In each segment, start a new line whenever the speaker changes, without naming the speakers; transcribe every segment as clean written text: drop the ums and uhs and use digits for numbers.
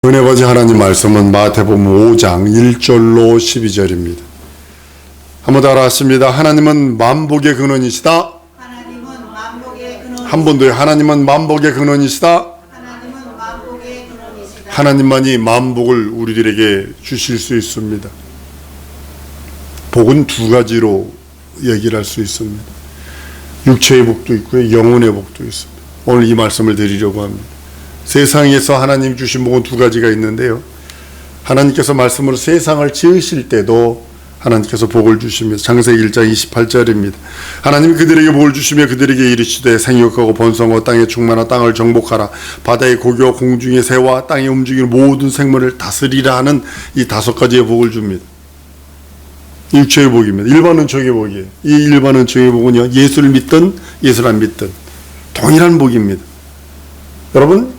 은혜 받은 하나님 말씀은 마태복음 5장 1절로 12절입니다. 한번 따라하십니다. 하나님은 만복의 근원이시다.
하나님은 만복의 근원이시다.
한 번 더요. 하나님은 만복의 근원이시다.
하나님은 만복의 근원이시다.
하나님만이 만복을 우리들에게 주실 수 있습니다. 복은 두 가지로 얘기를 할 수 있습니다. 육체의 복도 있고요, 영혼의 복도 있습니다. 오늘 이 말씀을 드리려고 합니다. 세상에서 하나님 주신 복은 두 가지가 있는데요, 하나님께서 말씀으로 세상을 지으실 때도 하나님께서 복을 주십니다. 창세기 1장 28절입니다. 하나님이 그들에게 복을 주시며 그들에게 이르시되 생육하고 번성하고 땅에 충만하여 땅을 정복하라. 바다의 고기와 공중의 새와 땅에 움직이는 모든 생물을 다스리라 하는 이 다섯 가지의 복을 줍니다. 육체의 복입니다. 일반 은총의 복이에요. 이 일반 은총의 복은요, 예수를 믿든 예수를 안 믿든 동일한 복입니다. 여러분,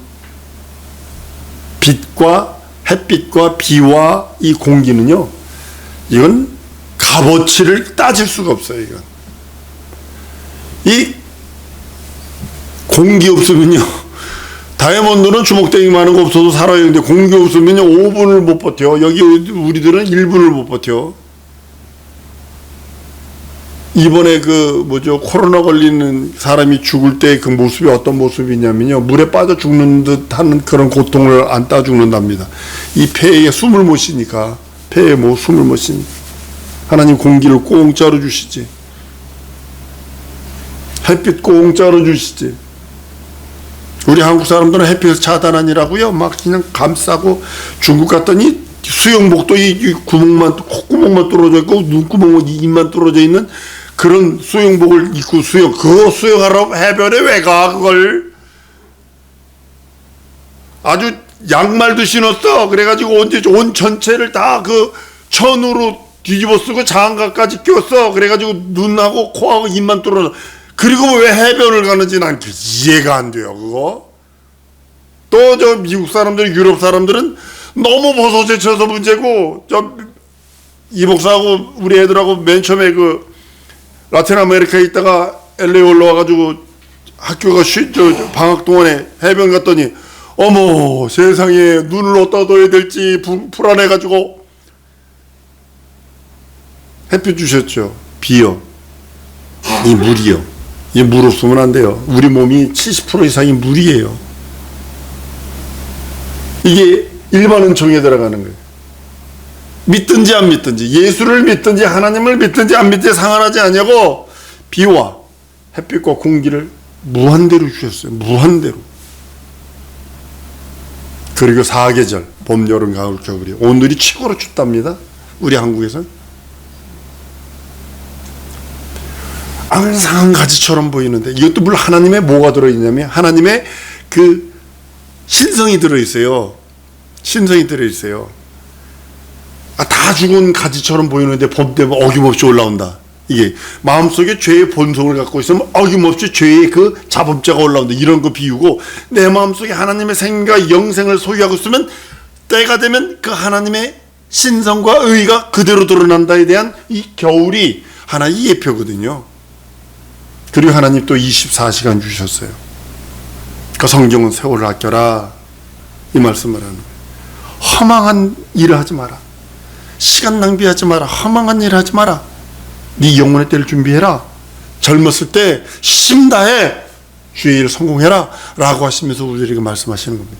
빛과 햇빛과 비와 이 공기는요, 이건 값어치를 따질 수가 없어요. 이건 이 공기 없으면요, 다이아몬드는 주먹대기 많은 거 없어도 살아요. 근데 공기 없으면요 5분을 못 버텨. 여기 우리들은 1분을 못 버텨. 이번에 코로나 걸리는 사람이 죽을 때 그 모습이 어떤 모습이냐면요, 물에 빠져 죽는 듯 하는 그런 고통을 안따 죽는답니다. 이 폐에 숨을 못 쉬니까, 폐에 숨을 못 쉬니까. 하나님 공기를 공짜로 주시지. 햇빛 공짜로 주시지. 우리 한국 사람들은 햇빛을 차단하니라고요, 막 그냥 감싸고, 중국 갔더니 수영복도 이 구멍만, 콧구멍만 뚫어져 있고, 눈구멍, 입만 뚫어져 있는 그런 수영복을 입고 그거 수영하러 해변에 왜 가, 그걸? 아주 양말도 신었어. 그래가지고 온 전체를 다 그 천으로 뒤집어 쓰고 장갑까지 꼈어. 그래가지고 눈하고 코하고 입만 뚫어져. 그리고 왜 해변을 가는지 난 이해가 안 돼요, 그거. 또 저 미국 사람들, 유럽 사람들은 너무 버섯에 쳐서 문제고, 이 목사하고 우리 애들하고 맨 처음에 라틴 아메리카에 있다가 LA 올라와가지고 학교가 방학 동안에 해변 갔더니, 어머 세상에, 눈을 어디다 둬야 될지 불안해가지고 햇빛 주셨죠. 비요. 이 물이요. 이 물 없으면 안 돼요. 우리 몸이 70% 이상이 물이에요. 이게 일반 은총에 들어가는 거예요. 믿든지 안 믿든지, 예수를 믿든지 하나님을 믿든지 안 믿든지 상관하지 않냐고, 비와 햇빛과 공기를 무한대로 주셨어요. 무한대로. 그리고 4계절, 봄, 여름, 가을, 겨울이 오늘이 최고로 춥답니다. 우리 한국에서는 항상 가지처럼 보이는데, 이것도 물론 하나님의 뭐가 들어있냐면 하나님의 그 신성이 들어있어요. 신성이 들어있어요. 다 죽은 가지처럼 보이는데 봄 되면 어김없이 올라온다. 이게 마음속에 죄의 본성을 갖고 있으면 어김없이 죄의 그 자범죄가 올라온다. 이런 거 비유고, 내 마음속에 하나님의 생과 영생을 소유하고 있으면 때가 되면 그 하나님의 신성과 의가 그대로 드러난다에 대한 이 겨울이 하나의 예표거든요. 그리고 하나님 또 24시간 주셨어요. 그 성경은 세월을 아껴라, 이 말씀을 하는 거예요. 허망한 일을 하지 마라. 시간 낭비하지 마라. 허망한 일 하지 마라. 네 영혼의 때를 준비해라. 젊었을 때 심다해 주의 일 성공해라 라고 하시면서 우리에게 말씀하시는 겁니다.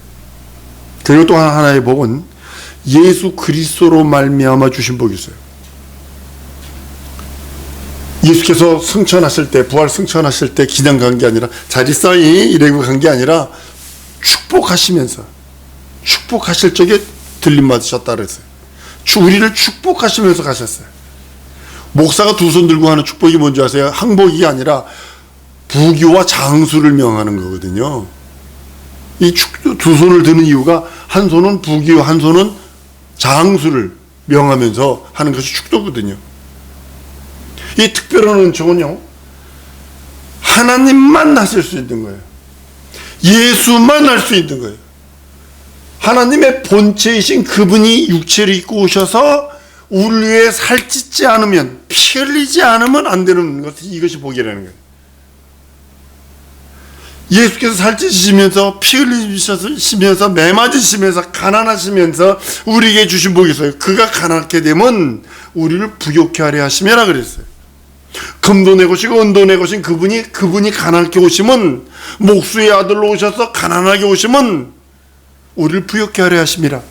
그리고 또 하나의 복은 예수 그리스도로 말미암아 주신 복이 있어요. 예수께서 승천하실 때, 부활 승천하실 때 그냥 간 게 아니라 잘 있어 이러고 간 게 아니라 축복하시면서, 축복하실 적에 들림 받으셨다 그랬어요. 우리를 축복하시면서 가셨어요. 목사가 두 손 들고 하는 축복이 뭔지 아세요? 항복이 아니라 부귀와 장수를 명하는 거거든요. 이 두 손을 드는 이유가 한 손은 부귀와 한 손은 장수를 명하면서 하는 것이 축도거든요. 이 특별한 은총은요, 하나님만 하실 수 있는 거예요. 예수만 할 수 있는 거예요. 하나님의 본체이신 그분이 육체를 입고 오셔서 우리 위해 살찌지 않으면, 피 흘리지 않으면 안 되는 것, 이것이 복이라는 거예요. 예수께서 살찌시면서 피 흘리시면서 매 맞으시면서 가난하시면서 우리에게 주신 복이 있어요. 그가 가난하게 되면 우리를 부욕케 하려 하심이라 그랬어요. 금도 내고시고 은도 내고신 그분이 가난하게 오시면, 목수의 아들로 오셔서 가난하게 오시면 우리를 부욕케 하려 하심이라.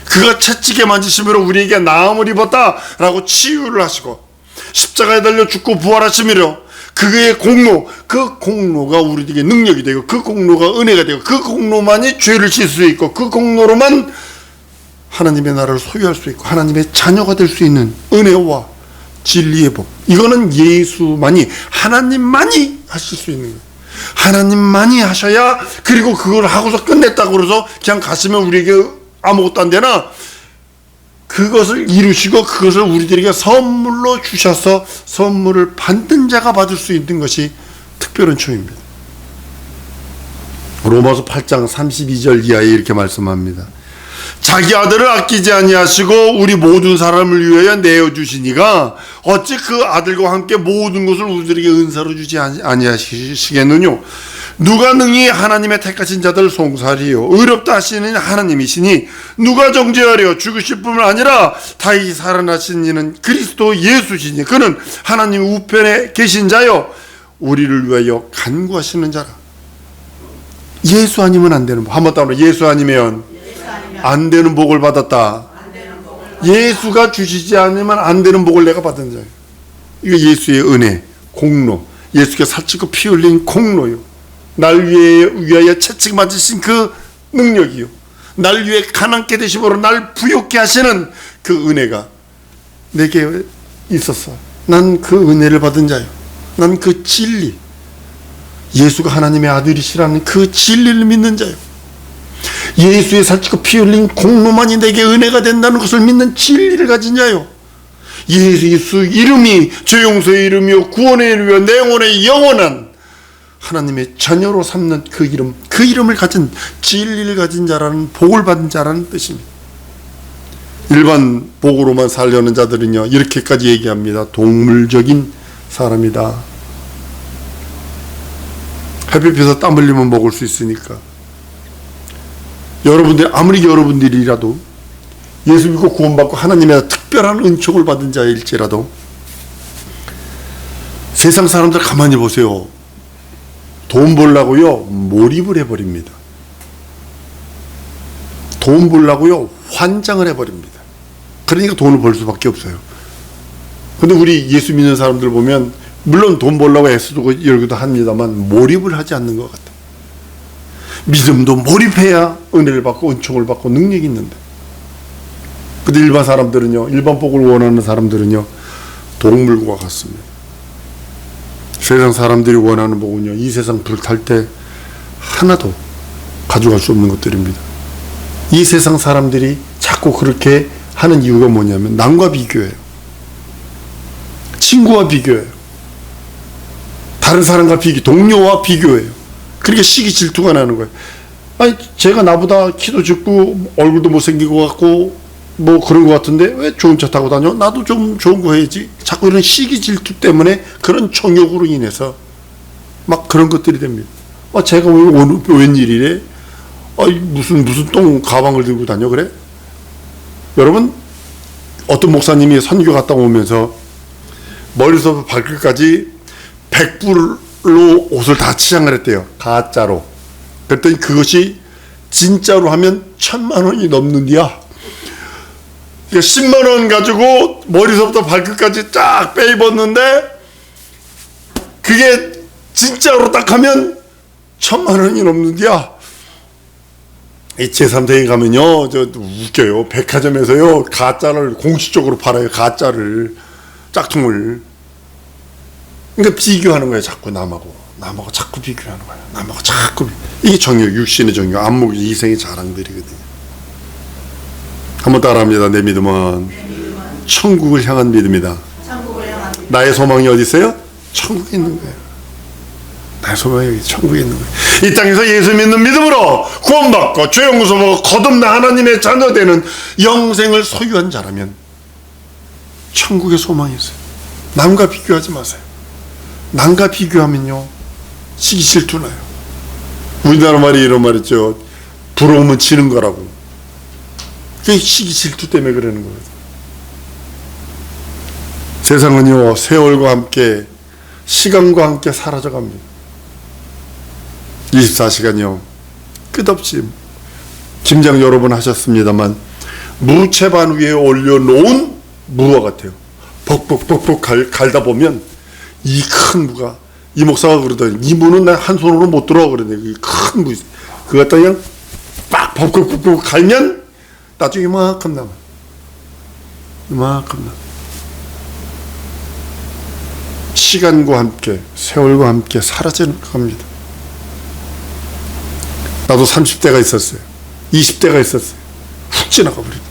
그가 채찍에 만지심으로 우리에게 나음을 입었다라고 치유를 하시고, 십자가에 달려 죽고 부활하심이로 그의 공로, 그 공로가 우리에게 능력이 되고, 그 공로가 은혜가 되고, 그 공로만이 죄를 씻을 수 있고, 그 공로로만 하나님의 나라를 소유할 수 있고 하나님의 자녀가 될 수 있는 은혜와 진리의 복. 이거는 예수만이, 하나님만이 하실 수 있는 거예요. 하나님만이 하셔야, 그리고 그걸 하고서 끝냈다고 그래서 그냥 가시면 우리에게 아무것도 안 되나? 그것을 이루시고 그것을 우리들에게 선물로 주셔서 선물을 받는 자가 받을 수 있는 것이 특별한 초입니다. 로마서 8장 32절 이하에 이렇게 말씀합니다. 자기 아들을 아끼지 아니하시고 우리 모든 사람을 위하여 내어주시니가 어찌 그 아들과 함께 모든 것을 우리들에게 은사로 주지 아니하시겠느냐. 누가 능히 하나님의 택하신 자들을 송사하리요. 의롭다 하시는 하나님이시니 누가 정죄하려. 죽으실 뿐만 아니라 다시 살아나신 이는 그리스도 예수시니 그는 하나님 우편에 계신 자요 우리를 위하여 간구하시는 자라. 예수 아니면 안 되는 복. 한번 따로, 예수 아니면 안 되는 복을 받았다. 예수가 주시지 않으면 안 되는 복을 내가 받은 자예요. 이거 예수의 은혜, 공로, 예수께서 살찌고 피 흘린 공로요. 날 위하여 채찍 맞으신 그 능력이요, 날 위해 가난케 되심으로 날 부욕케 하시는 그 은혜가 내게 있었어. 난 그 은혜를 받은 자요. 난 그 진리, 예수가 하나님의 아들이시라는 그 진리를 믿는 자요. 예수의 살찌고 피 흘린 공로만이 내게 은혜가 된다는 것을 믿는 진리를 가진 자요. 예수 이름이 죄 용서의 이름이요 구원의 이름이요 내 영혼의 영원한 하나님의 자녀로 삼는 그 이름, 그 이름을 가진, 진리를 가진 자라는, 복을 받은 자라는 뜻입니다. 일반 복으로만 살려는 자들은요 이렇게까지 얘기합니다. 동물적인 사람이다. 햇빛에서 땀 흘리면 먹을 수 있으니까. 여러분들, 아무리 여러분들이라도 예수 믿고 구원받고 하나님의 특별한 은총을 받은 자일지라도 세상 사람들 가만히 보세요. 돈 벌라고요 몰입을 해버립니다. 돈 벌라고요 환장을 해버립니다. 그러니까 돈을 벌 수밖에 없어요. 근데 우리 예수 믿는 사람들 보면 물론 돈 벌라고 애쓰고 이러기도 합니다만 몰입을 하지 않는 것 같아요. 믿음도 몰입해야 은혜를 받고 은총을 받고 능력이 있는데, 근데 일반 사람들은요, 일반 복을 원하는 사람들은요 동물과 같습니다. 세상 사람들이 원하는 복은요 이 세상 불 탈 때 하나도 가져갈 수 없는 것들입니다. 이 세상 사람들이 자꾸 그렇게 하는 이유가 뭐냐면 남과 비교해요. 친구와 비교해요. 다른 사람과 동료와 비교해요. 그러니까 시기 질투가 나는 거예요. 아니 제가 나보다 키도 작고 얼굴도 못생기고 같고 뭐 그런 것 같은데 왜 좋은 차 타고 다녀? 나도 좀 좋은 거 해야지. 자꾸 이런 시기 질투 때문에 그런 정욕으로 인해서 막 그런 것들이 됩니다. 제가 왜 오늘 웬일이래? 무슨 똥 가방을 들고 다녀 그래? 여러분, 어떤 목사님이 선교 갔다 오면서 머리부터 발끝까지 100불로 옷을 다 치장을 했대요. 가짜로. 그랬더니 그것이 진짜로 하면 1000만 원이 넘는디야. 10만 원 가지고 머리서부터 발끝까지 쫙 빼입었는데 그게 진짜로 딱 하면 1000만 원이 넘는디야. 이 제3세계 가면요 저 웃겨요. 백화점에서요 가짜를 공식적으로 팔아요. 가짜를, 짝퉁을. 그러니까 비교하는 거예요. 자꾸 남하고 자꾸 비교하는 거예요. 남하고 자꾸. 이게 정욕, 육신의 정욕, 안목, 이생의 자랑들이거든요. 한번 따라합니다. 내 믿음은 천국을 향한 믿음이다. 나의 소망이 어디 있어요? 천국에 있는 거예요. 나의 소망이 여기 천국에 있는 거예요. 이 땅에서 예수 믿는 믿음으로 구원받고 죄 용서받고 거듭나 하나님의 자녀 되는 영생을 소유한 자라면 천국의 소망이 있어요. 남과 비교하지 마세요. 남과 비교하면요 시기 질투나요. 우리나라 말이 이런 말 있죠. 부러우면 지는 거라고. 그게 시기 질투 때문에 그러는 거예요. 세상은요, 세월과 함께, 시간과 함께 사라져 갑니다. 24시간이요, 끝없이, 김장 여러 번 하셨습니다만, 무채반 위에 올려놓은 무와 같아요. 벅벅벅벅 갈다 보면, 이 큰 무가, 이 목사가 그러더니, 이 무는 나 한 손으로 못 들어. 그러는데, 이 큰 무, 그거 갖다 그냥 빡 벅벅벅벅 갈면, 나중에 이만큼 남아. 이만큼 남아. 시간과 함께, 세월과 함께 사라지는 겁니다. 나도 30대가 있었어요. 20대가 있었어요. 훅 지나가 버립니다.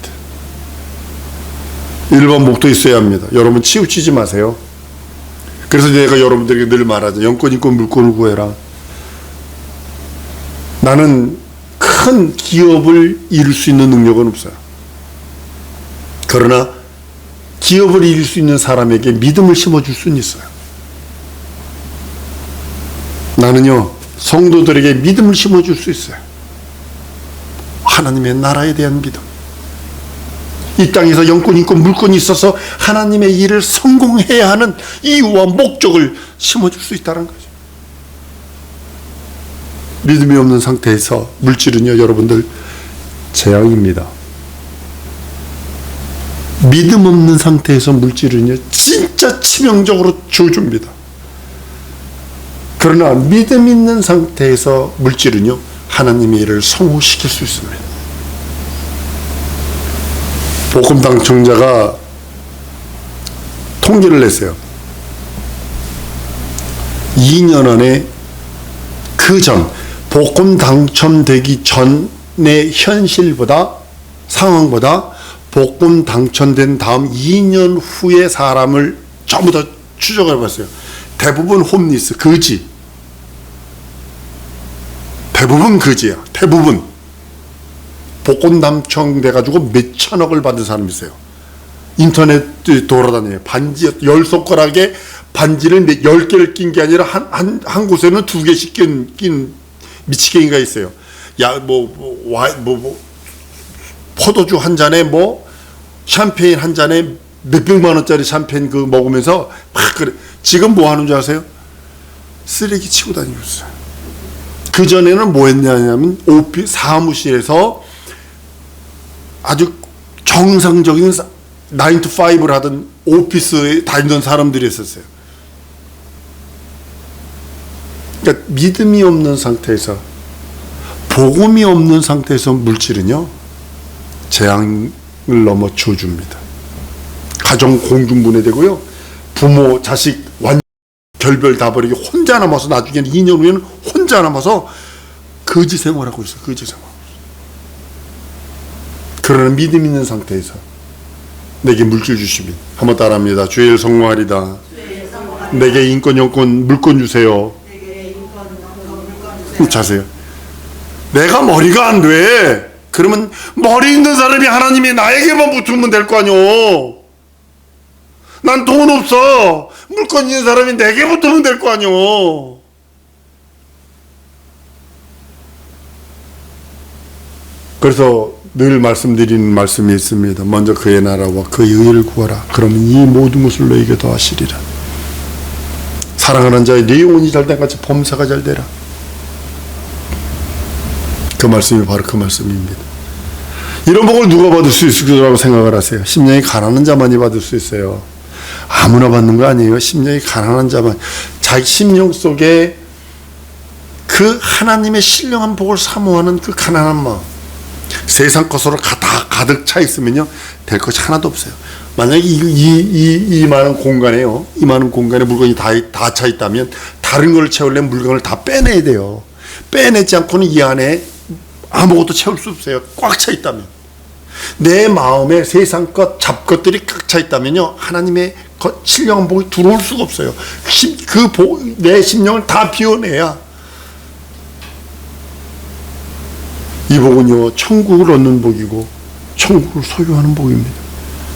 1번 목도 있어야 합니다. 여러분 치우치지 마세요. 그래서 내가 여러분들에게 늘 말하죠. 영권 있고 물권을 구해라. 나는 큰 기업을 이룰 수 있는 능력은 없어요. 그러나 기업을 이룰 수 있는 사람에게 믿음을 심어줄 수는 있어요. 나는요, 성도들에게 믿음을 심어줄 수 있어요. 하나님의 나라에 대한 믿음. 이 땅에서 영권이 있고 물권이 있어서 하나님의 일을 성공해야 하는 이유와 목적을 심어줄 수 있다는 거죠. 믿음이 없는 상태에서 물질은요, 여러분들, 재앙입니다. 믿음 없는 상태에서 물질은요, 진짜 치명적으로 저주입니다. 그러나 믿음 있는 상태에서 물질은요, 하나님의 일을 성공시킬 수 있습니다. 복음 당첨자가 통계를 냈어요. 2년 안에 그 전, 복음 당첨되기 전의 현실보다, 상황보다 복음 당첨된 다음 2년 후의 사람을 전부 다 추적해 봤어요. 대부분 홈리스, 거지. 대부분 거지야. 대부분. 복권 당첨돼가지고 몇 천억을 받은 사람이 있어요. 인터넷 돌아다녀요. 반지, 10손가락에 반지를 10개를 낀 게 아니라 한 곳에는 2개씩 낀 미치겠이가 있어요. 야, 포도주 한 잔에 샴페인 한 잔에 몇백만 원짜리 샴페인 먹으면서 막 그래. 지금 뭐 하는 줄 아세요? 쓰레기 치고 다니고 있어요. 그 전에는 뭐 했냐면 사무실에서 아주 정상적인 9 to 5를 하던 오피스에 다니던 사람들이 있었어요. 그러니까 믿음이 없는 상태에서, 복음이 없는 상태에서 물질은요, 재앙을 넘어 저주입니다. 가정 공중분해되고요, 부모 자식 결별 다 버리고 혼자 남아서 나중에는 2년 후에는 혼자 남아서 거지 생활하고 있어요. 거지 생활. 그러나 믿음 있는 상태에서 내게 물질 주시면, 한번 따라합니다. 주의 일 성공하리다. 내게 인권, 영권, 물권 주세요. 자세요. 내가 머리가 안 돼. 그러면 머리 있는 사람이 하나님이 나에게만 붙으면 될 거 아니오. 난 돈 없어. 물건 있는 사람이 내게 붙으면 될 거 아니오. 그래서 늘 말씀드리는 말씀이 있습니다. 먼저 그의 나라와 그의 의를 구하라. 그러면 이 모든 것을 너에게 더하시리라. 사랑하는 자의 네 영혼이 잘된 같이 범사가 잘 되라. 그 말씀이 바로 그 말씀입니다. 이런 복을 누가 받을 수 있을 거라고 생각을 하세요? 심령이 가난한 자만이 받을 수 있어요. 아무나 받는 거 아니에요. 심령이 가난한 자만, 자기 심령 속에 그 하나님의 신령한 복을 사모하는 그 가난한 마음, 세상 것으로 다 가득 차 있으면요, 될 것이 하나도 없어요. 만약에 이 많은 공간에요, 이 많은 공간에 물건이 다 차 있다면 다른 걸 채우려면 물건을 다 빼내야 돼요. 빼내지 않고는 이 안에 아무것도 채울 수 없어요. 꽉 차 있다면. 내 마음에 세상 것, 잡것들이 꽉 차 있다면요, 하나님의 신령한 복이 들어올 수가 없어요. 내 심령을 다 비워내야 이 복은요, 천국을 얻는 복이고 천국을 소유하는 복입니다.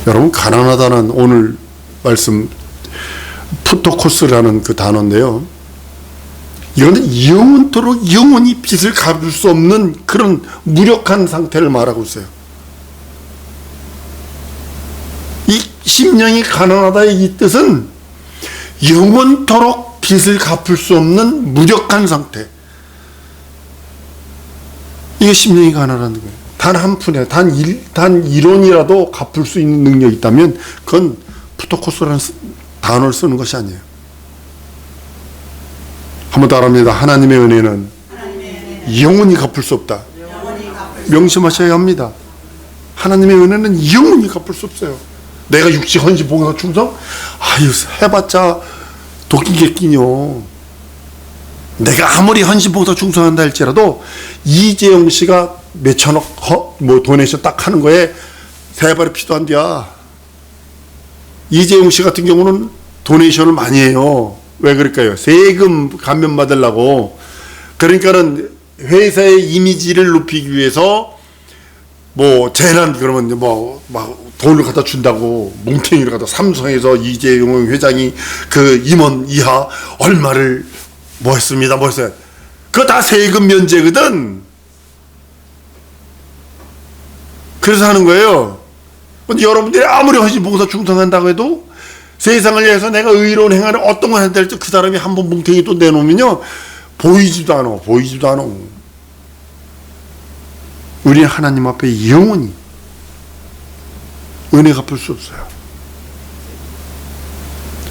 여러분, 가난하다는 오늘 말씀 푸토코스라는 그 단어인데요, 이거는 영원토록 영원히 빚을 갚을 수 없는 그런 무력한 상태를 말하고 있어요. 이 심령이 가난하다의 이 뜻은 영원토록 빚을 갚을 수 없는 무력한 상태. 이게 심령이 가난하다는 거예요. 단 한 푼에 단 1원이라도 갚을 수 있는 능력이 있다면 그건 푸토코스라는 단어를 쓰는 것이 아니에요. 한번 따라합니다. 하나님의 은혜는 영원히 갚을 수 없다. 명심하셔야 합니다. 하나님의 은혜는 영원히 갚을 수 없어요. 내가 육지 헌신 봉사 충성? 아유 해봤자 도끼겠긴요. 내가 아무리 헌신 봉사 충성한다 할지라도 이재용 씨가 몇천억 도네이션 딱 하는 거에 세 발의 피도 안 돼야. 이재용 씨 같은 경우는 도네이션을 많이 해요. 왜 그럴까요? 세금 감면 받으려고. 그러니까는 회사의 이미지를 높이기 위해서 뭐 재난 그러면 막 돈을 갖다 준다고 뭉탱이를 갖다 삼성에서 이재용 회장이 그 임원 이하 얼마를 뭐 했습니다. 그거 다 세금 면제거든. 그래서 하는 거예요. 근데 여러분들이 아무리 헌신봉사 충성한다고 해도 세상을 위해서 내가 의로운 행하는 어떤 걸 한다 할지 그 사람이 한번 뭉탱이 또 내놓으면요 보이지도 않아. 우리는 하나님 앞에 영원히 은혜 갚을 수 없어요.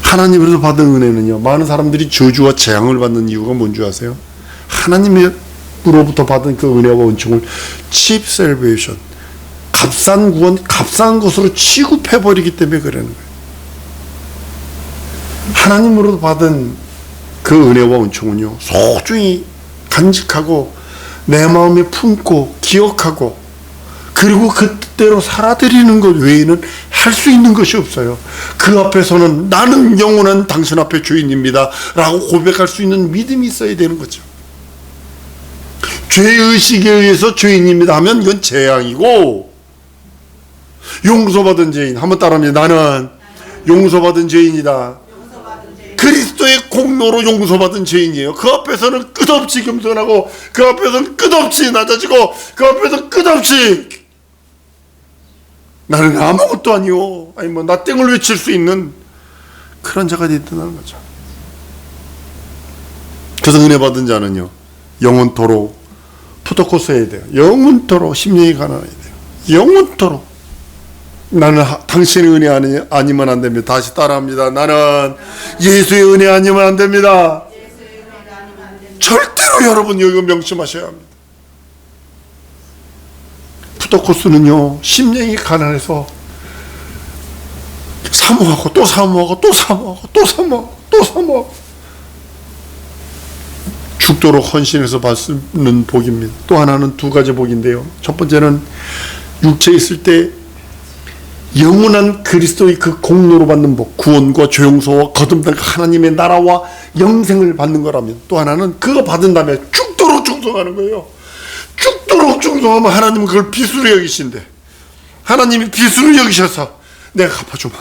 하나님으로서 받은 은혜는요, 많은 사람들이 저주와 재앙을 받는 이유가 뭔지 아세요? 하나님으로부터 받은 그 은혜와 은총을 cheap salvation, 값싼 구원, 값싼 것으로 취급해버리기 때문에 그러는 거예요. 하나님으로부터 받은 그 은혜와 은총은요, 소중히 간직하고 내 마음에 품고 기억하고 그리고 그 뜻대로 살아드리는 것 외에는 할 수 있는 것이 없어요. 그 앞에서는 나는 영원한 당신 앞에 주인입니다 라고 고백할 수 있는 믿음이 있어야 되는 거죠. 죄의식에 의해서 죄인입니다 하면 이건 재앙이고, 용서받은 죄인, 한번 따라합니다. 나는 용서받은 죄인이다. 그리스도의 공로로 용서받은 죄인이에요. 그 앞에서는 끝없이 겸손하고 그 앞에서는 끝없이 낮아지고 그 앞에서 끝없이 나는 아무것도 아니요, 아니 뭐 나 땡을 외칠 수 있는 그런 자가 되었다는 거죠. 그래서 은혜 받은 자는요 영원토록 푸토코스 해야 돼요. 영원토록 심령이 가난해야 돼요. 영원토록 나는 당신의 은혜 아니면 안 됩니다. 다시 따라합니다. 나는 예수의 은혜 아니면 안 됩니다. 절대로 여러분 이거 명심하셔야 합니다. 푸토코스는요 심령이 가난해서 사모하고 또 사모하고 또 사모하고 또 사모하고 또 사모하고 죽도록 헌신해서 받는 복입니다. 또 하나는 두 가지 복인데요, 첫 번째는 육체에 있을 때 영원한 그리스도의 그 공로로 받는 복, 구원과 죄용서와 거듭난 하나님의 나라와 영생을 받는 거라면, 또 하나는 그거 받은 다음에 죽도록 충성하는 거예요. 죽도록 충성하면 하나님은 그걸 빚으로 여기신대. 하나님이 빚으로 여기셔서 내가 갚아주마,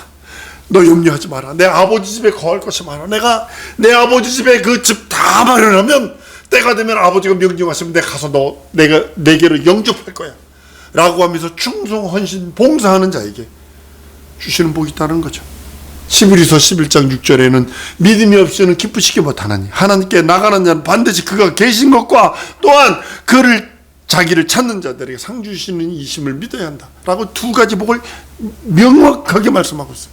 너 염려하지 마라, 내 아버지 집에 거할 것이 많아, 내가 내 아버지 집에 그 집 다 마련하면 때가 되면 아버지가 명령하시면 내가 가서 내게로 영접할 거야 라고 하면서 충성, 헌신, 봉사하는 자에게 주시는 복이 있다는 거죠. 히브리서 11장 6절에는 믿음이 없이는 기쁘시게 못하나니 하나님께 나가는 자는 반드시 그가 계신 것과 또한 그를 자기를 찾는 자들에게 상 주시는 이심을 믿어야 한다 라고 두 가지 복을 명확하게 말씀하고 있어요.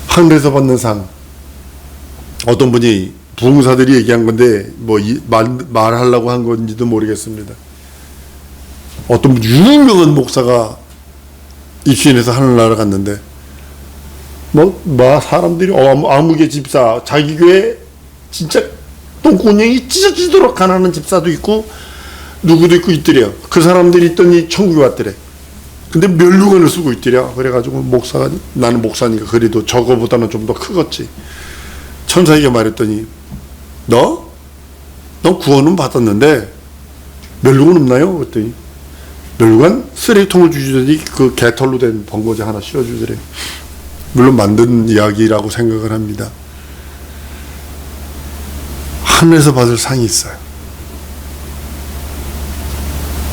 하늘에서 받는 상, 어떤 분이 부흥사들이 얘기한 건데 뭐 말하려고 한 건지도 모르겠습니다. 어떤 유명한 목사가 입신해서 하늘나라 갔는데 사람들이 아무개 집사, 자기 교회 진짜 똥구녕이 찢어지도록 가난한 집사도 있고 누구도 있고 있더래요. 그 사람들이 있더니 천국에 왔더래. 근데 멸류관을 쓰고 있더래. 그래가지고 목사가, 나는 목사니까 그래도 저거보다는 좀 더 크겠지. 천사에게 말했더니 너 구원은 받았는데 멸류관 없나요? 그랬더니 멸류관 쓰레기통을 주시더니 그 개털로 된 번거지 하나 씌워주더래. 물론 만든 이야기라고 생각을 합니다. 하늘에서 받을 상이 있어요.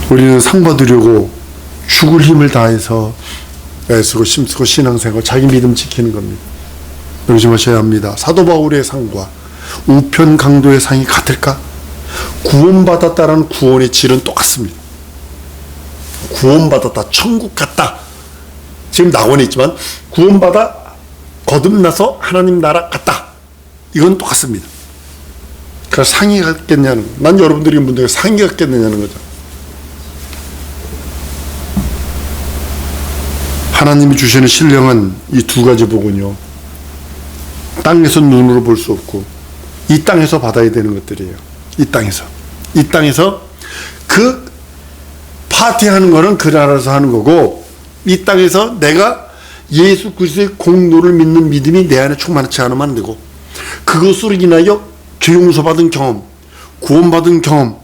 우리는 상 받으려고 죽을 힘을 다해서 애쓰고 힘쓰고 신앙생활, 자기 믿음 지키는 겁니다. 명심하셔야 합니다. 사도 바울의 상과 우편 강도의 상이 같을까? 구원받았다라는 구원의 질은 똑같습니다. 구원받았다, 천국 갔다. 지금 낙원에 있지만 구원받아 거듭나서 하나님 나라 갔다. 이건 똑같습니다. 그래서 상이 같겠냐는, 난 여러분들이 문제가 상이 같겠느냐는 거죠. 하나님이 주시는 신령은 이 두 가지 복은요, 땅에서 눈으로 볼 수 없고 이 땅에서 받아야 되는 것들이에요. 이 땅에서 그 파티하는 거는 그 나라에서 하는 거고, 이 땅에서 내가 예수 그리스도의 공로를 믿는 믿음이 내 안에 충만치 않으면 안 되고, 그것으로 인하여 죄 용서 받은 경험, 구원받은 경험,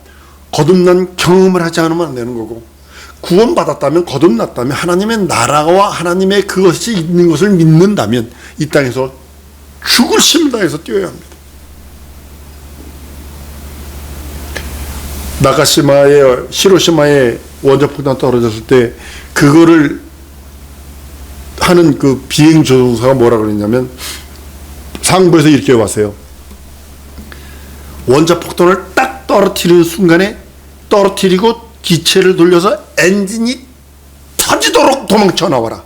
거듭난 경험을 하지 않으면 안 되는 거고, 구원받았다면, 거듭났다면, 하나님의 나라와 하나님의 그것이 있는 것을 믿는다면 이 땅에서 죽을 힘을 다해서 뛰어야 합니다. 나가시마의, 히로시마의 원자폭탄 떨어졌을 때 그거를 하는 그 비행 조종사가 뭐라 그랬냐면, 상부에서 이렇게 왔어요. 원자폭탄을 딱 떨어뜨리는 순간에 떨어뜨리고 기체를 돌려서 엔진이 터지도록 도망쳐 나와라.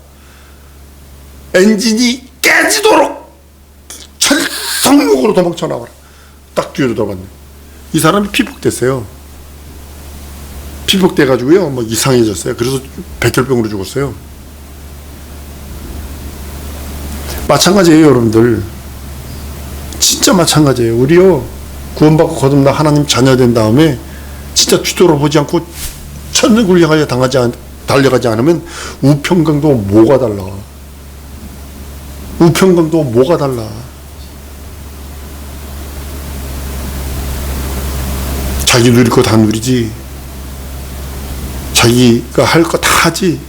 엔진이 깨지도록 철성력으로 도망쳐 나와라. 딱 뒤로 돌아봤네. 이 사람이 피폭됐어요. 피폭돼가지고요, 뭐 이상해졌어요. 그래서 백혈병으로 죽었어요. 마찬가지예요, 여러분들. 진짜 마찬가지예요. 우리요, 구원받고 거듭나 하나님 자녀 된 다음에 진짜 뒤돌아보지 않고 천국을 향하여 달려가지 않으면 우편강도 뭐가 달라. 우편강도 뭐가 달라. 자기 누릴 거 다 누리지. 자기가 할 거 다 하지.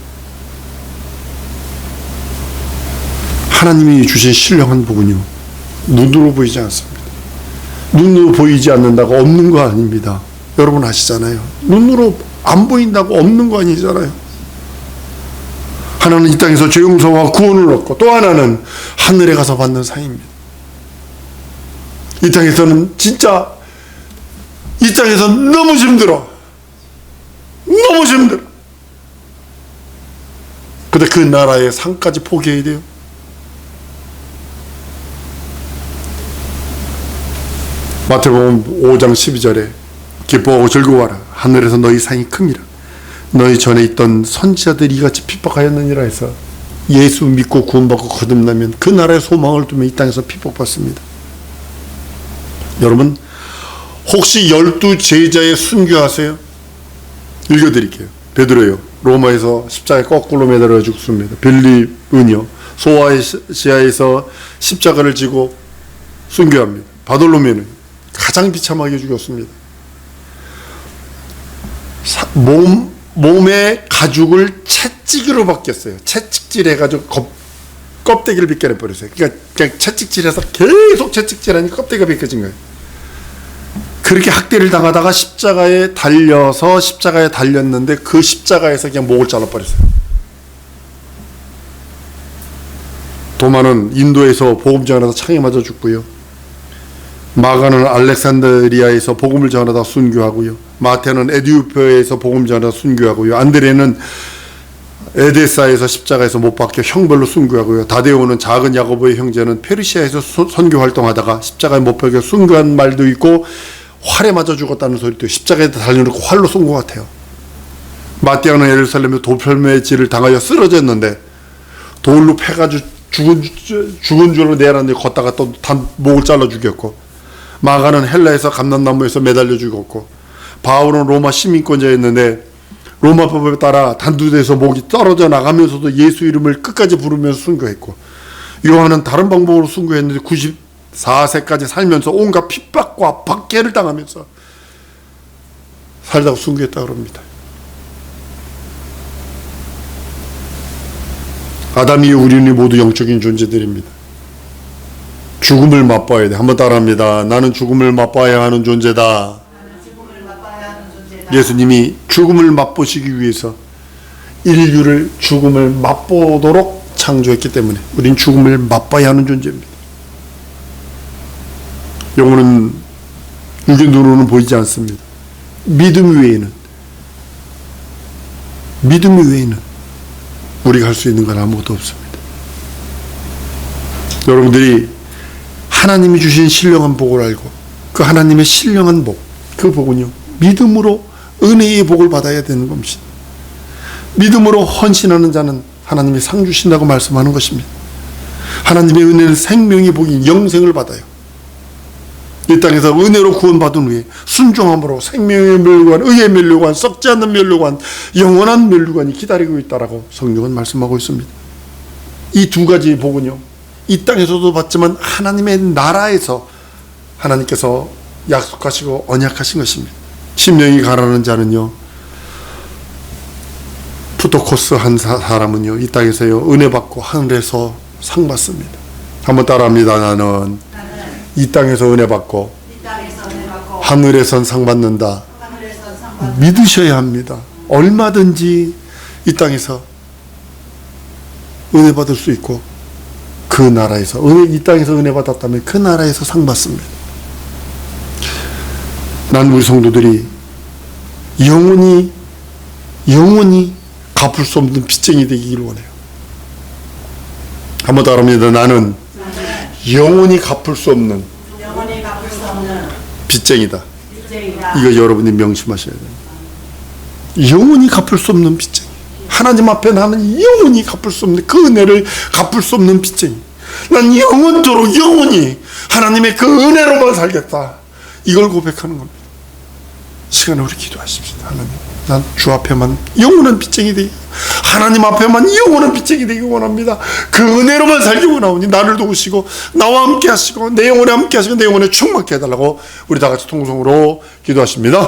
하나님이 주신 신령한 복은요, 눈으로 보이지 않습니다. 눈으로 보이지 않는다고 없는 거 아닙니다. 여러분 아시잖아요. 눈으로 안 보인다고 없는 거 아니잖아요. 하나는 이 땅에서 죄 용서와 구원을 얻고, 또 하나는 하늘에 가서 받는 상입니다. 이 땅에서는 진짜, 이 땅에서 너무 힘들어. 너무 힘들어. 근데 그 나라의 상까지 포기해야 돼요. 마태복음 5장 12절에 기뻐하고 즐거워하라. 하늘에서 너희 상이 큽니다. 너희 전에 있던 선지자들이 이같이 핍박하였느니라 해서 예수 믿고 구원받고 거듭나면 그 나라의 소망을 두며 이 땅에서 핍박받습니다. 여러분, 혹시 12제자의 순교하세요? 읽어드릴게요. 베드로요, 로마에서 십자가에 거꾸로 매달려 죽습니다. 빌립은요, 소아시아에서 십자가를 지고 순교합니다. 바돌로메는 가장 비참하게 죽였습니다. 몸의 가죽을 채찍으로 벗겼어요. 채찍질 해가지고 껍데기를 벗겨내버렸어요. 그러니까 그냥 채찍질해서 계속 채찍질하니까 껍데기가 벗겨진 거예요. 그렇게 학대를 당하다가 십자가에 달렸는데 그 십자가에서 그냥 목을 잘라버렸어요. 도마는 인도에서 복음 전하다 창에 맞아 죽고요. 마가는 알렉산드리아에서 복음을 전하다 순교하고요. 마태는 에디오피아에서 복음 전하다 순교하고요. 안드레는 에데사에서 십자가에서 못 박혀 형벌로 순교하고요. 다데오는 작은 야고보의 형제는 페르시아에서 선교 활동하다가 십자가에 못 박혀 순교한 말도 있고, 활에 맞아 죽었다는 소리도 십자가에 달려놓고 활로 쏜 것 같아요. 마띠아는 예루살렘에 도펠매질을 당하여 쓰러졌는데 돌로 패가지고 죽은 줄로 내놨는데 걷다가 또 목을 잘라 죽였고, 마가는 헬라에서 감람나무에서 매달려 죽었고, 바울은 로마 시민권자였는데 로마법에 따라 단두대에서 목이 떨어져 나가면서도 예수 이름을 끝까지 부르면서 순교했고, 요한은 다른 방법으로 순교했는데 94세까지 살면서 온갖 핍박과 박해를 당하면서 살다가 순교했다고 합니다. 아담이 우리는 모두 영적인 존재들입니다. 죽음을 맛봐야 돼. 한번 따라합니다. 나는 죽음을 맛봐야 하는 존재다.
나는 죽음을 맛봐야 하는 존재다.
예수님이 죽음을 맛보시기 위해서 인류를 죽음을 맛보도록 창조했기 때문에 우린 죽음을 맛봐야 하는 존재입니다. 영혼은 육의 눈으로는 보이지 않습니다. 믿음 외에는 우리가 할 수 있는 건 아무것도 없습니다. 여러분들이 하나님이 주신 신령한 복을 알고 그 하나님의 신령한 복, 그 복은요 믿음으로 은혜의 복을 받아야 되는 겁니다. 믿음으로 헌신하는 자는 하나님이 상 주신다고 말씀하는 것입니다. 하나님의 은혜는 생명의 복인 영생을 받아요. 이 땅에서 은혜로 구원받은 후에 순종함으로 생명의 면류관, 의의 면류관, 썩지 않는 면류관, 영원한 면류관이 기다리고 있다라고 성경은 말씀하고 있습니다. 이 두 가지 복은요 이 땅에서도 받지만 하나님의 나라에서 하나님께서 약속하시고 언약하신 것입니다. 심령이 가라는 자는요 푸토코스 한 사람은요 이 땅에서요 은혜 받고 하늘에서 상 받습니다. 한번 따라합니다. 나는 이 땅에서 은혜 받고
이 땅에서 은혜 받고
하늘에선 상 받는다.
하늘에서 상 받는다.
믿으셔야 합니다. 얼마든지 이 땅에서 은혜 받을 수 있고 그 나라에서 이 땅에서 은혜 받았다면 그 나라에서 상 받습니다. 난 우리 성도들이 영원히 갚을 수 없는 빚쟁이 되기를 원해요. 한번 따라합니다. 나는 영원히 갚을 수 없는
영원히 갚을 수 없는
빚쟁이다.
빚쟁이다.
이거 여러분이 명심하셔야 돼요. 영원히 갚을 수 없는 빚쟁이. 하나님 앞에 나는 영원히 갚을 수 없는 그 은혜를 갚을 수 없는 빚쟁이. 난 영원토록 영원히 하나님의 그 은혜로만 살겠다. 이걸 고백하는 겁니다. 시간에 우리 기도하십시다. 하나님, 난 주 앞에만 영원한 빚쟁이 되기, 하나님 앞에만 영원한 빚쟁이 되기 원합니다. 그 은혜로만 살기 원하오니 나를 도우시고 나와 함께 하시고 내 영혼에 함께 하시고 내 영혼에 충만케 해달라고 우리 다 같이 통성으로 기도하십니다.